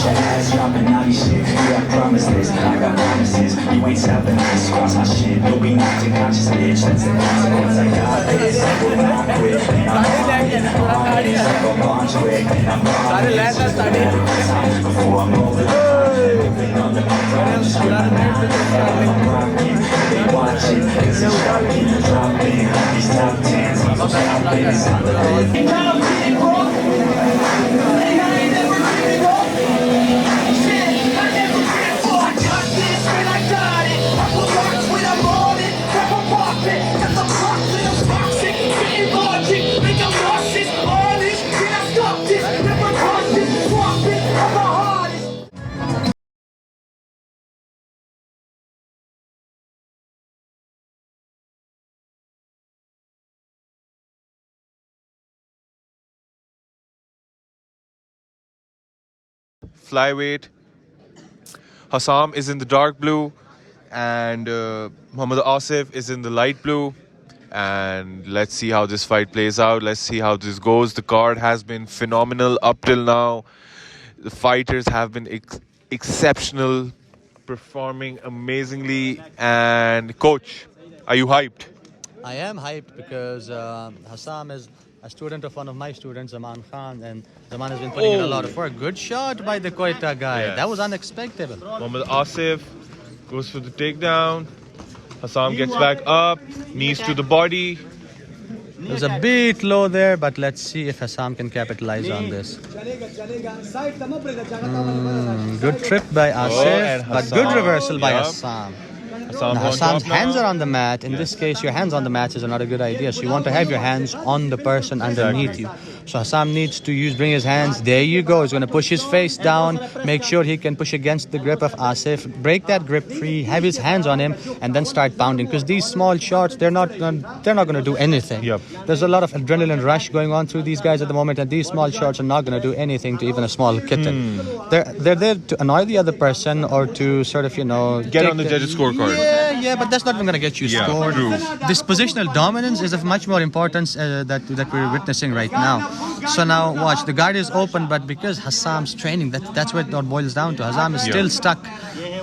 your ass dropping naughty shit. Yeah, I promise this, I got promises. You ain't stopping this, cross my shit. You'll be knocked unconscious, bitch. That's the consequence. I got this. Will not quit. And I'm on this. Like a launch quick. And I'm on this. Just a matter of time before I'm over the line. Moving on the ground. Just with my mind. I'm rocking. They watching. Cause it's shocking. Dropping these top 10s. I'm stopping. It's on the list. Flyweight. Osam is in the dark blue, and Muhammad Asif is in the light blue. And let's see how this fight plays out. Let's see how this goes. The card has been phenomenal up till now. The fighters have been exceptional, performing amazingly. And coach, are you hyped? I am hyped because Osam is a student of one of my students, Zaman Khan, and Zaman has been putting in a lot of work. Good shot by the Quetta guy. Yes. That was unexpected. Muhammad Asif goes for the takedown. Osam gets back up, knees to the body. It was a bit low there, but let's see if Osam can capitalize on this. Good trip by Asif, but good reversal by Osam. Hassan's hands are on the mat. In this case, your hands on the mat is not a good idea. So you want to have your hands on the person underneath you. So Osam needs to bring his hands. There you go. He's going to push his face down. Make sure he can push against the grip of Asif. Break that grip free. Have his hands on him, and then start pounding. Because these small shots, they're not going to do anything. Yep. There's a lot of adrenaline rush going on through these guys at the moment, and these small shots are not going to do anything to even a small kitten. They're there to annoy the other person or to sort of get on the judges' scorecard. Yeah, but that's not even going to get you scored. True. This positional dominance is of much more importance that we're witnessing right now. So now watch, the guard is open, but because Ossam's training, that's what it boils down to. Osam is still stuck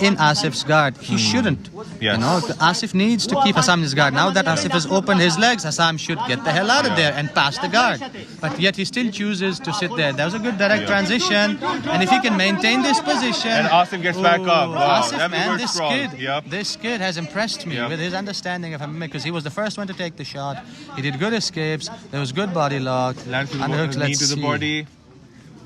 in Asif's guard. He shouldn't. Yes. Asif needs to keep Osam in his guard. Now that Asif has opened his legs, Osam should get the hell out of there and pass the guard. But yet he still chooses to sit there. That was a good direct transition. And if he can maintain this position... And Asif gets back up. Wow. Asif, man, Yep. this kid has impressed me with his understanding of MMA, because he was the first one to take the shot. He did good escapes. There was good body lock. Lands Underhooks, knee to the body.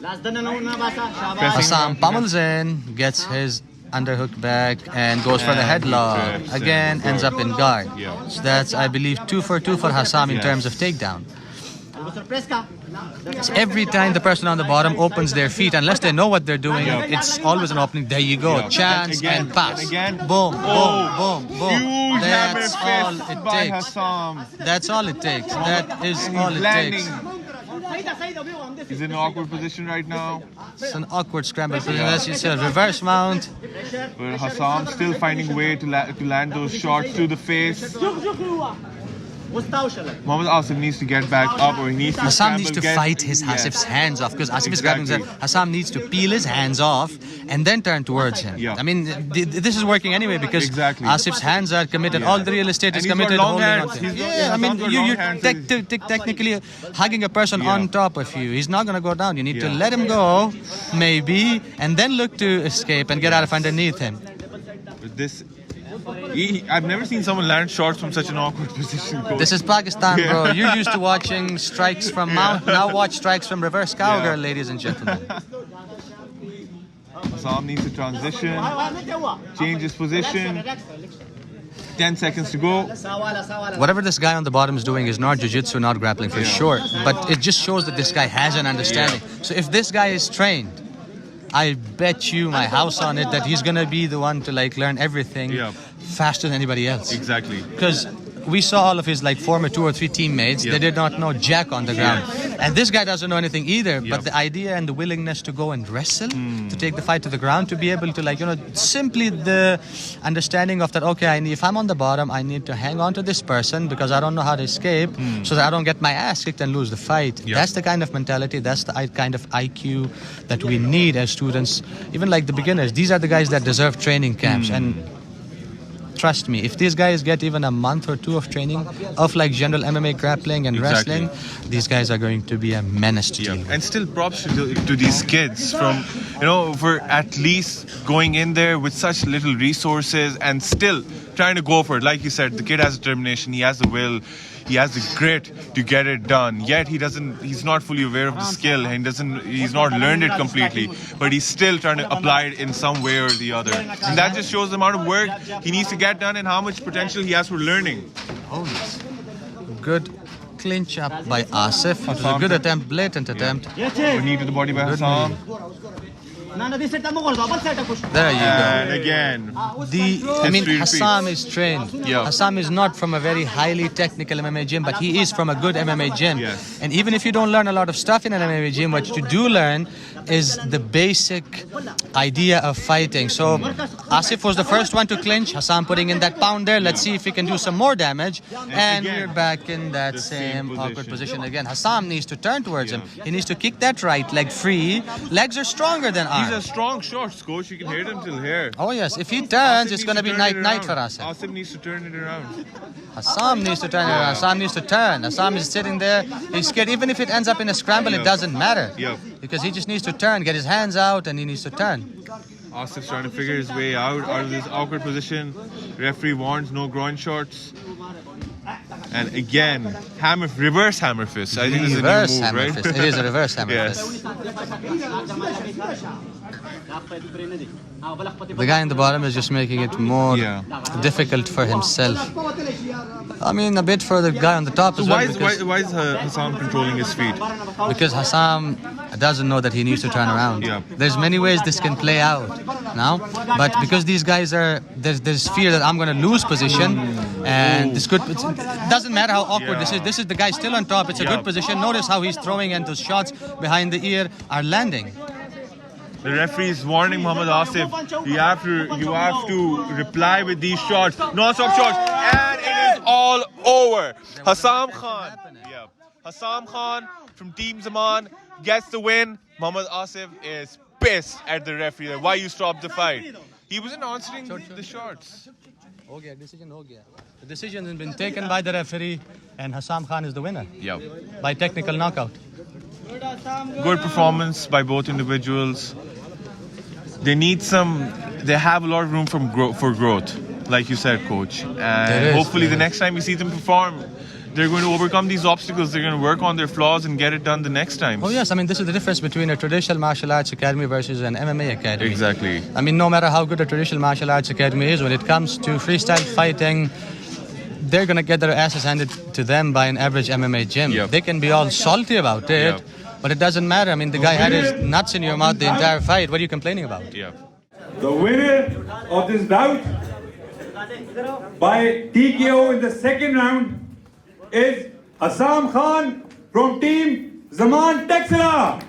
Osam pummels in, gets his underhook back, and goes for the headlock. Again, ends up in guard. So that's, I believe, 2 for 2 for Osam in terms of takedown. So every time the person on the bottom opens their feet, unless they know what they're doing, it's always an opening. There you go. Chance and pass. Boom, boom, boom, boom. Huge That's all it by takes. Osam. That's all it takes. That is all it takes. He's in an awkward position right now. It's an awkward scramble position. As you said, reverse mount. But Osam still finding a way to land those shots to the face. Muhammad Asif needs to get back up, or he needs to Osam needs to fight his Asif's hands off, because Asif is grabbing his hand. Osam needs to peel his hands off and then turn towards him. I mean, this is working anyway, because Asif's hands are committed. All the real estate is committed. I mean, you're technically hugging a person on top of you. He's not going to go down. You need to let him go, maybe, and then look to escape and get out of underneath him. I've never seen someone land shots from such an awkward position. This is Pakistan, bro. You're used to watching strikes from mount. Now watch strikes from reverse cowgirl, ladies and gentlemen. Osam needs to transition, change his position. 10 seconds to go. Whatever this guy on the bottom is doing is not jiu-jitsu, not grappling for sure. But it just shows that this guy has an understanding. So if this guy is trained, I bet you my house on it that he's going to be the one to learn everything faster than anybody else. Exactly. Because we saw all of his former 2 or 3 teammates. They did not know jack on the ground. And this guy doesn't know anything either. But the idea and the willingness to go and wrestle, to take the fight to the ground, to be able to, like, simply the understanding of that, okay, if I'm on the bottom, I need to hang on to this person because I don't know how to escape, so that I don't get my ass kicked and lose the fight. That's the kind of mentality, that's the kind of IQ that we need as students, even like the beginners. These are the guys that deserve training camps. And trust me, if these guys get even a month or two of training of like general MMA grappling and wrestling, these guys are going to be a menace to deal with. And still props to these kids from, for at least going in there with such little resources and still trying to go for it. Like you said, the kid has determination, he has the will, he has the grit to get it done. Yet he's not fully aware of the skill and he's not learned it completely, but he's still trying to apply it in some way or the other. And that just shows the amount of work he needs to get done and how much potential he has for learning. Oh yes. Good clinch up by Asif. It was a good attempt, blatant attempt. Good knee to the body by Osam. There you go. And again. Osam is trained. Osam is not from a very highly technical MMA gym, but he is from a good MMA gym. Yes. And even if you don't learn a lot of stuff in an MMA gym, what you do learn is the basic idea of fighting. So Asif was the first one to clinch. Osam putting in that pound there. Let's see if he can do some more damage. And we're back in that same awkward position again. Osam needs to turn towards him. He needs to kick that right leg free. Legs are stronger than arms. These are strong shots, coach. You can hit him till here. Oh yes, if he turns, it's going to be night-night for Asif. Asif needs to turn it around. Osam needs to turn it around. Osam needs to turn. Osam is sitting there. He's scared. Even if it ends up in a scramble, it doesn't matter. Because he just needs to turn, get his hands out, and he needs to turn. Asif's trying to figure his way out of this awkward position. Referee warns no groin shots. And again, reverse hammer fist. I think this is a new move, right? Fist. It is a reverse hammer fist. The guy in the bottom is just making it more difficult for himself. I mean, a bit for the guy on the top as well. Why is Osam controlling his feet? Because Osam doesn't know that he needs to turn around. There's many ways this can play out now, but because these guys there's fear that I'm going to lose position, and it doesn't matter how awkward this is. This is the guy still on top. It's a good position. Notice how he's throwing, and those shots behind the ear are landing. The referee is warning Muhammad Asif, you have to reply with these shots, non-stop shots, and it is all over. Osam Khan from T.Zaman gets the win. Muhammad Asif is pissed at the referee. Why you stopped the fight? He wasn't answering the shots. The decision has been taken by the referee, and Osam Khan is the winner. By technical knockout. Good performance by both individuals. They have a lot of room for growth, like you said, coach. And hopefully the next time you see them perform, they're going to overcome these obstacles. They're going to work on their flaws and get it done the next time. Oh yes, I mean, this is the difference between a traditional martial arts academy versus an MMA academy. Exactly. I mean, no matter how good a traditional martial arts academy is, when it comes to freestyle fighting, they're going to get their asses handed to them by an average MMA gym. They can be all salty about it, but it doesn't matter. I mean, the guy had his nuts in your mouth the entire fight. What are you complaining about? The winner of this bout by TKO in the second round is Osam Khan from T.Zaman, Texas.